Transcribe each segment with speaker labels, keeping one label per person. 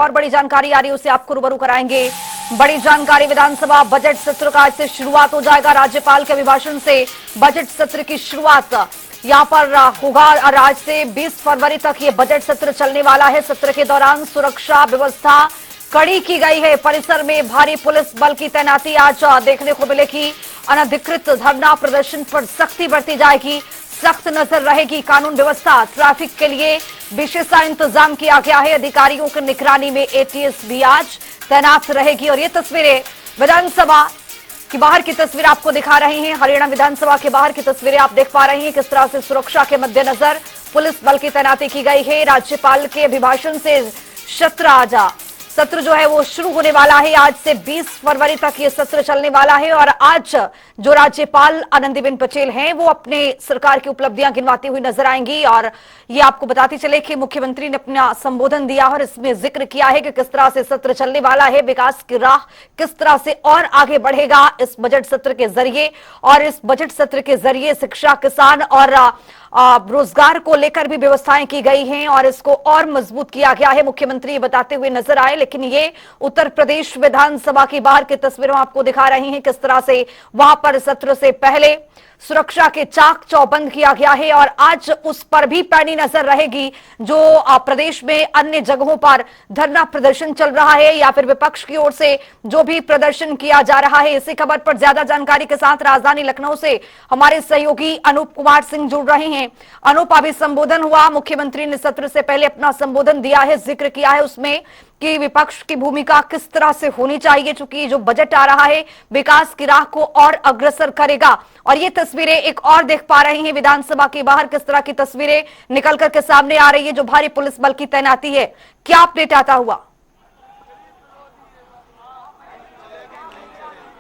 Speaker 1: और बड़ी जानकारी आ रही है उसे आपको रूबरू कराएंगे। बड़ी जानकारी, विधानसभा बजट सत्र का आज से शुरुआत हो जाएगा। राज्यपाल के अभिभाषण से बजट सत्र की शुरुआत यहां पर होगा और आज से 20 फरवरी तक ये बजट सत्र चलने वाला है। सत्र के दौरान सुरक्षा व्यवस्था कड़ी की गई है। परिसर में भारी पुलिस बल की तैनाती आज देखने को मिलेगी। अनधिकृत धरना प्रदर्शन पर सख्ती बरती जाएगी, सख्त नजर रहेगी। कानून व्यवस्था, ट्रैफिक के लिए विशेष इंतजाम किया गया है। अधिकारियों की निगरानी में एटीएस भी आज तैनात रहेगी। और ये तस्वीरें विधानसभा की बाहर की तस्वीर आपको दिखा रहे हैं। हरियाणा विधानसभा के बाहर की तस्वीरें आप देख पा रहे हैं किस तरह से सुरक्षा के मद्देनजर पुलिस बल की तैनाती की गई है। राज्यपाल के अभिभाषण से सत्र जो है वो शुरू होने वाला है। आज से 20 फरवरी तक ये सत्र चलने वाला है। और आज जो राज्यपाल आनंदीबेन पटेल हैं वो अपने सरकार की उपलब्धियां गिनवाती हुई नजर आएंगी। और ये आपको बताते चले कि मुख्यमंत्री ने अपना संबोधन दिया और इसमें जिक्र किया है कि किस तरह से सत्र चलने वाला है, विकास की राह किस तरह से और आगे बढ़ेगा इस बजट सत्र के जरिए। और इस बजट सत्र के जरिए शिक्षा, किसान और रोजगार को लेकर भी व्यवस्थाएं की गई हैं और इसको और मजबूत किया गया है। मुख्यमंत्री बताते हुए नजर आए। लेकिन ये उत्तर प्रदेश विधानसभा की बाहर की तस्वीरों आपको दिखा रही हैं किस तरह से वहां पर सत्र से पहले सुरक्षा के चाक चौबंद किया गया है। और आज उस पर भी पैनी नजर रहेगी जो प्रदेश में अन्य जगहों पर धरना प्रदर्शन चल रहा है या फिर विपक्ष की ओर से जो भी प्रदर्शन किया जा रहा है। इसी खबर पर ज्यादा जानकारी के साथ राजधानी लखनऊ से हमारे सहयोगी अनूप कुमार सिंह जुड़ रहे हैं। अनूप, अभी संबोधन हुआ, मुख्यमंत्री ने सत्र से पहले अपना संबोधन दिया है, जिक्र किया है उसमें कि विपक्ष की भूमिका किस तरह से होनी चाहिए, चूंकि जो बजट आ रहा है विकास की राह को और अग्रसर करेगा। और ये तस्वीरें एक और देख पा रहे हैं विधानसभा के बाहर किस तरह की तस्वीरें निकल करके सामने आ रही है। जो भारी पुलिस बल की तैनाती है, क्या अपडेट आता हुआ?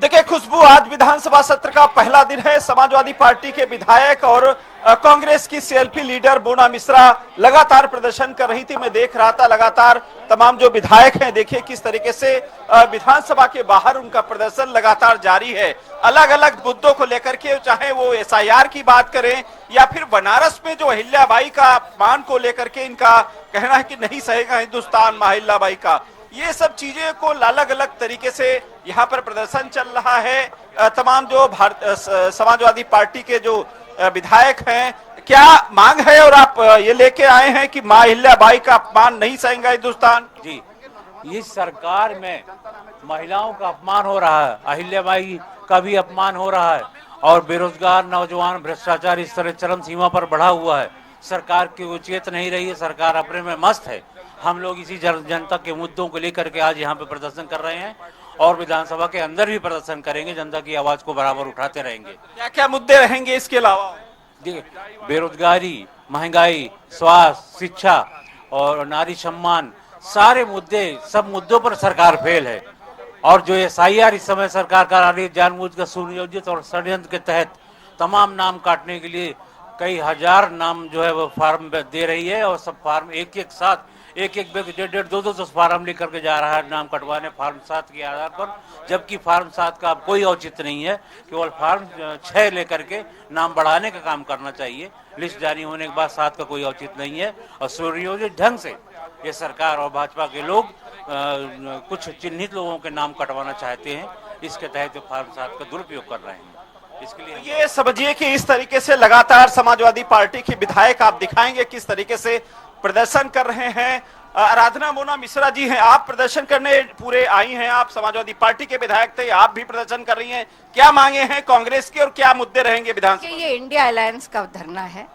Speaker 2: देखिए खुशबू, आज विधानसभा सत्र का पहला दिन है। समाजवादी पार्टी के विधायक और कांग्रेस की सीएलपी लीडर मोना मिश्रा लगातार प्रदर्शन कर रही थी। मैं देख रहा था लगातार तमाम जो विधायक हैं, देखिए किस तरीके से विधानसभा के बाहर उनका प्रदर्शन लगातार जारी है। अलग अलग मुद्दों को लेकर के, चाहे वो एसआईआर की बात करें या फिर बनारस में जो अहिल्याबाई का अपमान को लेकर के इनका कहना है कि नहीं सहेगा हिंदुस्तान मां अहिल्याबाई का, ये सब चीजें को अलग अलग तरीके से यहाँ पर प्रदर्शन चल रहा है। तमाम जो समाजवादी पार्टी के जो विधायक हैं, क्या मांग है और आप ये लेके आए हैं कि मां अहिल्याबाई का अपमान नहीं सहेगा हिंदुस्तान?
Speaker 3: जी, इस सरकार में महिलाओं का अपमान हो रहा है, अहिल्याबाई का भी अपमान हो रहा है और बेरोजगार नौजवान, भ्रष्टाचार इस तरह चरम सीमा पर बढ़ा हुआ है। सरकार की उचित नहीं रही है, सरकार अपने में मस्त है। हम लोग इसी जनता के मुद्दों को लेकर के आज यहाँ पे प्रदर्शन कर रहे हैं और विधानसभा के अंदर भी प्रदर्शन करेंगे, जनता की आवाज को बराबर उठाते रहेंगे।
Speaker 2: क्या क्या मुद्दे रहेंगे इसके अलावा?
Speaker 3: देखिए, बेरोजगारी, महंगाई, स्वास्थ्य, शिक्षा और नारी सम्मान, सारे मुद्दे, सब मुद्दों पर सरकार फेल है। और जो एसआईआर इस समय सरकार करा रही है, जानबूझकर सुनियोजित और षड्यंत्र के तहत तमाम नाम काटने के लिए कई हजार नाम जो है वो फार्म दे रही है और सब फार्म एक एक साथ एक व्यक्ति 1.5 200 फार्म लेकर के जा रहा है नाम कटवाने फार्म 7 के आधार पर, जबकि फार्म 7 का कोई औचित्य नहीं है। केवल फार्म 6 लेकर के नाम बढ़ाने का काम करना चाहिए। लिस्ट जारी होने के बाद 7 का कोई औचित्य नहीं है और सुनियोजित ढंग से ये सरकार और भाजपा के लोग कुछ चिन्हित लोगों के नाम कटवाना चाहते हैं। इसके तहत फार्म 7 का दुरुपयोग कर रहे हैं। इसके लिए
Speaker 2: ये समझिए कि इस तरीके से लगातार समाजवादी पार्टी के विधायक आप दिखाएंगे किस तरीके से प्रदर्शन कर रहे हैं। आराधना मोना मिश्रा जी हैं, आप प्रदर्शन करने पूरे आई हैं, आप समाजवादी पार्टी के विधायक थे, आप भी प्रदर्शन कर रही हैं। क्या मांगे हैं कांग्रेस की और क्या मुद्दे रहेंगे विधानसभा?
Speaker 4: ये इंडिया अलायंस का धरना है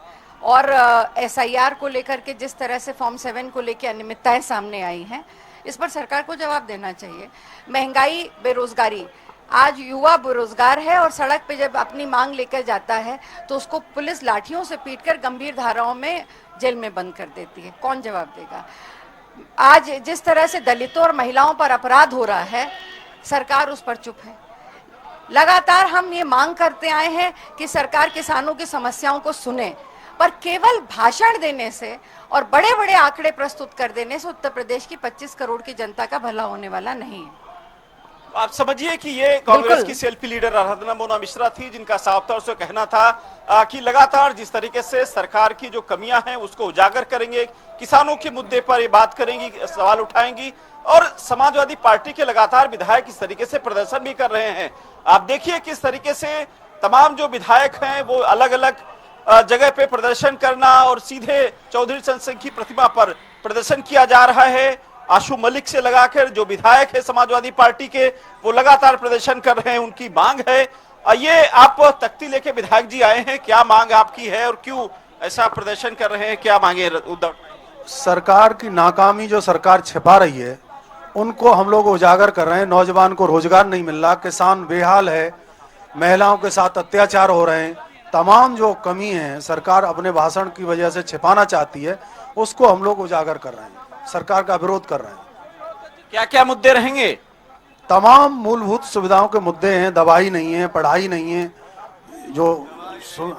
Speaker 4: और एसआईआर को लेकर के जिस तरह से फॉर्म 7 को लेकर अनियमितताएं सामने आई हैं, इस पर सरकार को जवाब देना चाहिए। महंगाई, बेरोजगारी, आज युवा बेरोजगार है और सड़क पे जब अपनी मांग लेकर जाता है तो उसको पुलिस लाठियों से पीटकर गंभीर धाराओं में जेल में बंद कर देती है। कौन जवाब देगा? आज जिस तरह से दलितों और महिलाओं पर अपराध हो रहा है, सरकार उस पर चुप है। लगातार हम ये मांग करते आए हैं कि सरकार किसानों की समस्याओं को सुने, पर केवल भाषण देने से और बड़े बड़े आंकड़े प्रस्तुत कर देने से उत्तर प्रदेश की 25 करोड़ की जनता का भला होने वाला नहीं है।
Speaker 2: आप समझिए कि ये कांग्रेस की सेल्फी लीडर आराधना मोना मिश्रा थी, जिनका साफ तौर से कहना था कि लगातार जिस तरीके से सरकार की जो कमियां हैं उसको उजागर करेंगे, किसानों के मुद्दे पर ये बात करेंगी, सवाल उठाएंगी, और समाजवादी पार्टी के लगातार विधायक इस तरीके से प्रदर्शन भी कर रहे हैं। आप देखिए किस तरीके से तमाम जो विधायक हैं वो अलग अलग जगह पे प्रदर्शन करना, और सीधे चौधरी चरण सिंह की प्रतिमा पर प्रदर्शन किया जा रहा है। आशु मलिक से लगाकर जो विधायक है समाजवादी पार्टी के, वो लगातार प्रदर्शन कर रहे हैं, उनकी मांग है। ये आप तख्ती लेके विधायक जी आए हैं, क्या मांग आपकी है और क्यों ऐसा प्रदर्शन कर रहे हैं, क्या मांगे उद्धव?
Speaker 5: सरकार की नाकामी जो सरकार छिपा रही है उनको हम लोग उजागर कर रहे हैं। नौजवान को रोजगार नहीं मिल रहा, किसान बेहाल है, महिलाओं के साथ अत्याचार हो रहे हैं, तमाम जो कमी है सरकार अपने भाषण की वजह से छिपाना चाहती है, उसको हम लोग उजागर कर रहे हैं, सरकार का विरोध कर रहे हैं।
Speaker 2: क्या क्या मुद्दे रहेंगे?
Speaker 5: तमाम मूलभूत सुविधाओं के मुद्दे हैं, दवाई नहीं है, पढ़ाई नहीं है,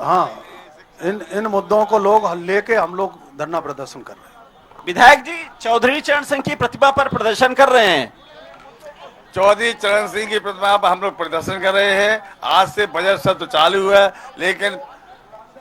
Speaker 5: हाँ, इन मुद्दों को लोग लेके हम लोग धरना प्रदर्शन कर रहे हैं।
Speaker 2: विधायक जी चौधरी चरण सिंह की प्रतिमा पर प्रदर्शन कर रहे हैं।
Speaker 6: चौधरी चरण सिंह की प्रतिमा पर हम लोग प्रदर्शन कर रहे हैं। आज से बजट सत्र चालू हुआ है, लेकिन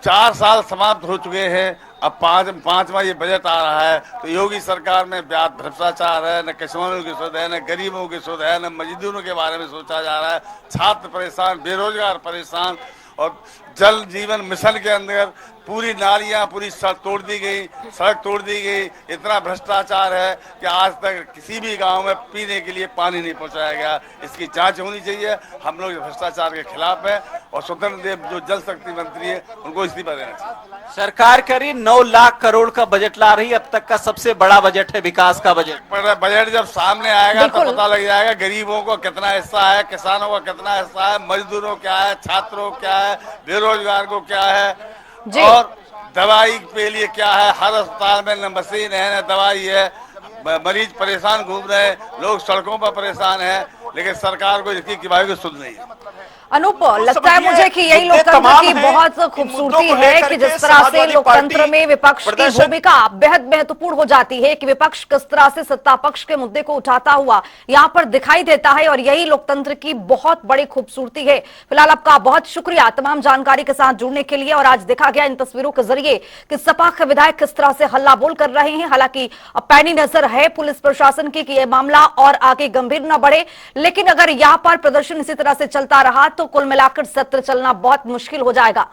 Speaker 6: 4 साल समाप्त हो चुके हैं। अब पांचवा ये बजट आ रहा है, तो योगी सरकार में ब्याज भ्रष्टाचार है, न किसानों की सुध है, न गरीबों की सुध है, न मजदूरों के बारे में सोचा जा रहा है। छात्र परेशान, बेरोजगार परेशान, और जल जीवन मिशन के अंदर पूरी नालियां पूरी सड़क तोड़ दी गई। इतना भ्रष्टाचार है कि आज तक किसी भी गांव में पीने के लिए पानी नहीं पहुंचाया गया। इसकी जांच होनी चाहिए। हम लोग भ्रष्टाचार के खिलाफ है, और स्वतंत्र देव जो जल शक्ति मंत्री है उनको इस्तीफा देना चाहिए।
Speaker 2: सरकार करीब 9 लाख करोड़ का बजट ला रही है, अब तक का सबसे बड़ा बजट है, विकास का बजट।
Speaker 6: बजट जब सामने आएगा तो पता लग जाएगा गरीबों को कितना हिस्सा है, किसानों को कितना हिस्सा है, मजदूरों क्या है, छात्रों क्या है, बेरोजगार को क्या है, और दवाई के लिए क्या है। हर अस्पताल में न मशीन है, न दवाई है, मरीज परेशान घूम रहे हैं, लोग सड़कों पर परेशान हैं, लेकिन सरकार को इसकी किफायत की सुध नहीं है।
Speaker 1: अनूप, लगता है मुझे कि यही लोकतंत्र की बहुत खूबसूरती है कि जिस तरह से लोकतंत्र में विपक्ष की भूमिका बेहद महत्वपूर्ण हो जाती है, कि विपक्ष किस तरह से सत्ता पक्ष के मुद्दे को उठाता हुआ यहाँ पर दिखाई देता है, और यही लोकतंत्र की बहुत बड़ी खूबसूरती है। फिलहाल आपका बहुत शुक्रिया तमाम जानकारी के साथ जुड़ने के लिए। और आज देखा गया इन तस्वीरों के जरिए कि सपा के विधायक किस तरह से हल्ला बोल कर रहे हैं। हालांकि पैनी नजर है पुलिस प्रशासन की कि यह मामला और आगे गंभीर न बढ़े, लेकिन अगर यहाँ पर प्रदर्शन इसी तरह से चलता रहा तो कुल मिलाकर सत्र चलना बहुत मुश्किल हो जाएगा।